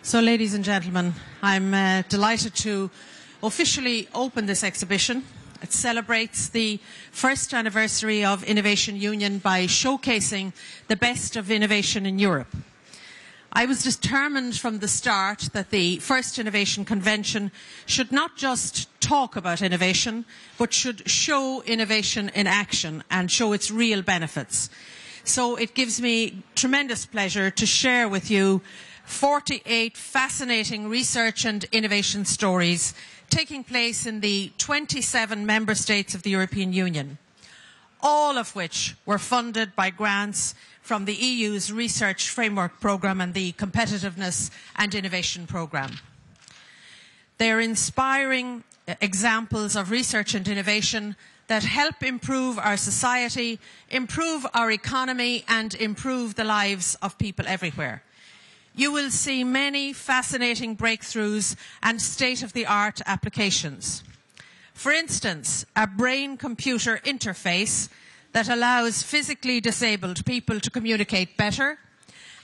So, ladies and gentlemen, I'm delighted to officially open this exhibition. It celebrates the first anniversary of Innovation Union by showcasing the best of innovation in Europe. I was determined from the start that the first Innovation Convention should not just talk about innovation, but should show innovation in action and show its real benefits. So it gives me tremendous pleasure to share with you 48 fascinating research and innovation stories taking place in the 27 member states of the European Union, all of which were funded by grants from the EU's Research Framework Programme and the Competitiveness and Innovation Programme. They are inspiring examples of research and innovation that help improve our society, improve our economy, and improve the lives of people everywhere. You will see many fascinating breakthroughs and state-of-the-art applications. For instance, a brain-computer interface that allows physically disabled people to communicate better,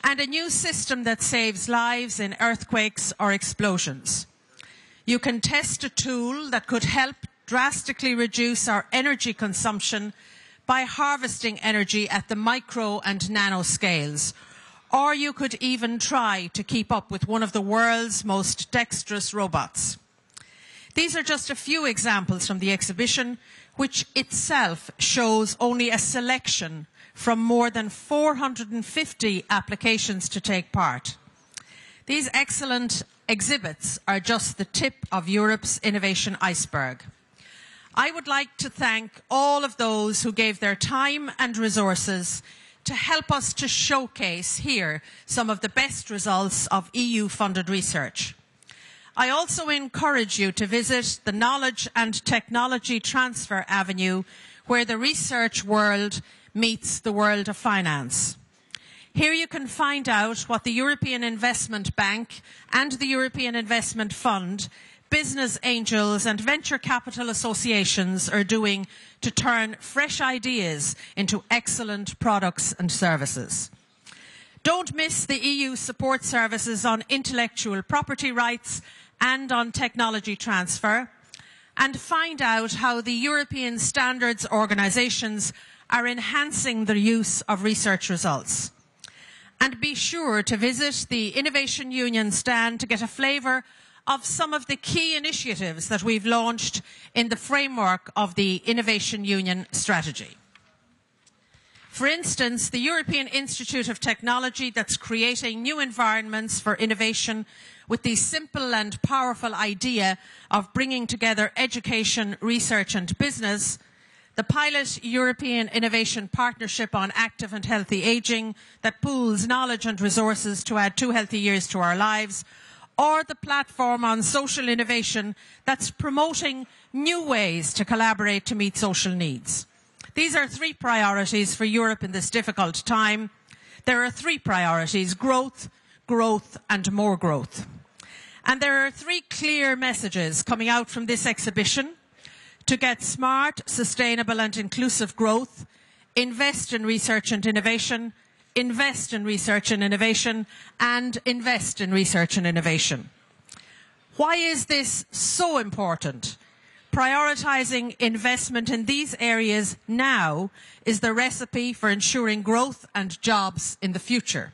and a new system that saves lives in earthquakes or explosions. You can test a tool that could help drastically reduce our energy consumption by harvesting energy at the micro and nano scales. Or you could even try to keep up with one of the world's most dexterous robots. These are just a few examples from the exhibition, which itself shows only a selection from more than 450 applications to take part. These excellent exhibits are just the tip of Europe's innovation iceberg. I would like to thank all of those who gave their time and resources to help us to showcase here some of the best results of EU-funded research. I also encourage you to visit the Knowledge and Technology Transfer Avenue, where the research world meets the world of finance. Here you can find out what the European Investment Bank and the European Investment Fund, business angels and venture capital associations are doing to turn fresh ideas into excellent products and services. Don't miss the EU support services on intellectual property rights and on technology transfer, and find out how the European standards organisations are enhancing the use of research results. And be sure to visit the Innovation Union stand to get a flavour of some of the key initiatives that we've launched in the framework of the Innovation Union strategy. For instance, the European Institute of Technology that's creating new environments for innovation with the simple and powerful idea of bringing together education, research and business, the pilot European Innovation Partnership on Active and Healthy Ageing that pools knowledge and resources to add 2 healthy years to our lives, or the platform on social innovation that's promoting new ways to collaborate to meet social needs. These are 3 priorities for Europe in this difficult time. There are 3 priorities: growth, growth and more growth. And there are 3 clear messages coming out from this exhibition: to get smart, sustainable and inclusive growth, invest in research and innovation, invest in research and innovation, and invest in research and innovation. Why is this so important? Prioritising investment in these areas now is the recipe for ensuring growth and jobs in the future.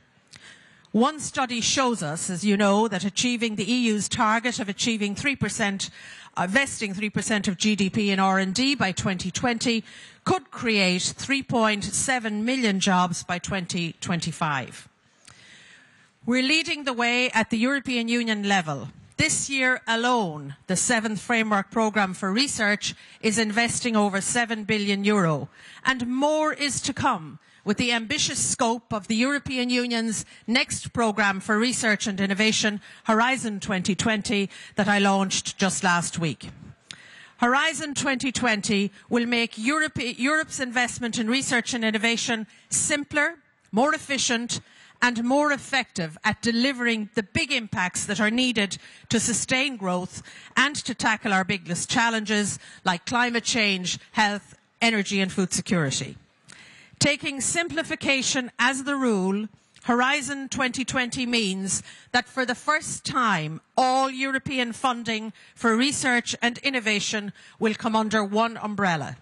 One study shows us, as you know, that achieving the EU's target of achieving 3%, investing 3% of GDP in R&D by 2020 could create 3.7 million jobs by 2025. We're leading the way at the European Union level. This year alone, the 7th Framework Programme for Research is investing over €7 billion, and more is to come with the ambitious scope of the European Union's next programme for research and innovation, Horizon 2020, that I launched just last week. Horizon 2020 will make Europe's investment in research and innovation simpler, more efficient and more effective at delivering the big impacts that are needed to sustain growth and to tackle our biggest challenges like climate change, health, energy and food security. Taking simplification as the rule, Horizon 2020 means that for the first time, all European funding for research and innovation will come under one umbrella.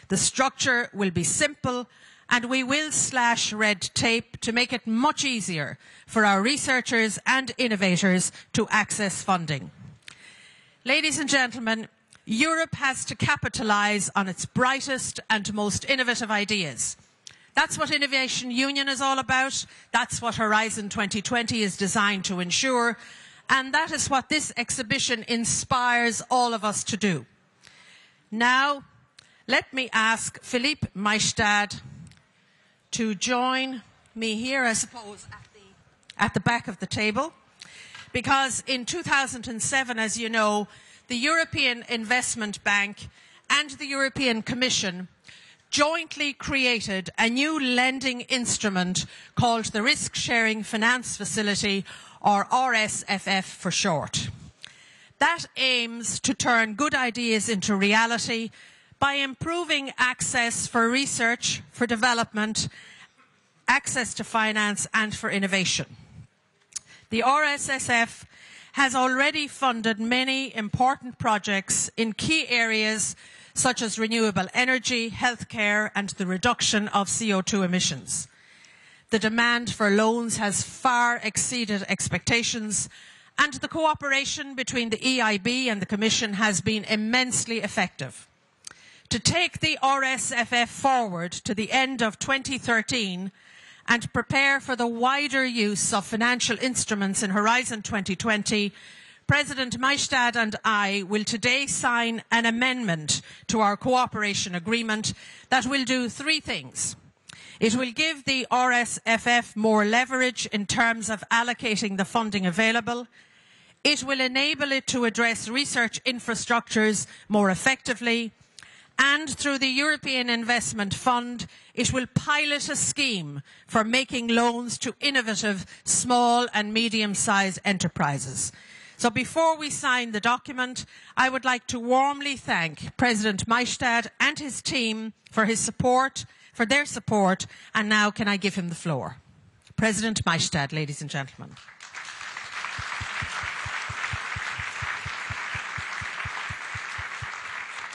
The structure will be simple, and we will slash red tape to make it much easier for our researchers and innovators to access funding. Ladies and gentlemen, Europe has to capitalise on its brightest and most innovative ideas. That's what Innovation Union is all about. That's what Horizon 2020 is designed to ensure. And that is what this exhibition inspires all of us to do. Now, let me ask Philippe Maistad to join me here, I suppose, at the back of the table. Because in 2007, as you know, the European Investment Bank and the European Commission jointly created a new lending instrument called the Risk Sharing Finance Facility, or RSFF for short. That aims to turn good ideas into reality by improving access for research, for development, access to finance and for innovation. The RSFF has already funded many important projects in key areas such as renewable energy, healthcare and the reduction of CO2 emissions. The demand for loans has far exceeded expectations, and the cooperation between the EIB and the Commission has been immensely effective. To take the RSFF forward to the end of 2013 and prepare for the wider use of financial instruments in Horizon 2020, President Maistad and I will today sign an amendment to our cooperation agreement that will do three things. It will give the RSFF more leverage in terms of allocating the funding available. It will enable it to address research infrastructures more effectively. And through the European Investment Fund, it will pilot a scheme for making loans to innovative small and medium-sized enterprises. So before we sign the document, I would like to warmly thank President Maistad and his team for their support, and now can I give him the floor. President Maistad, ladies and gentlemen.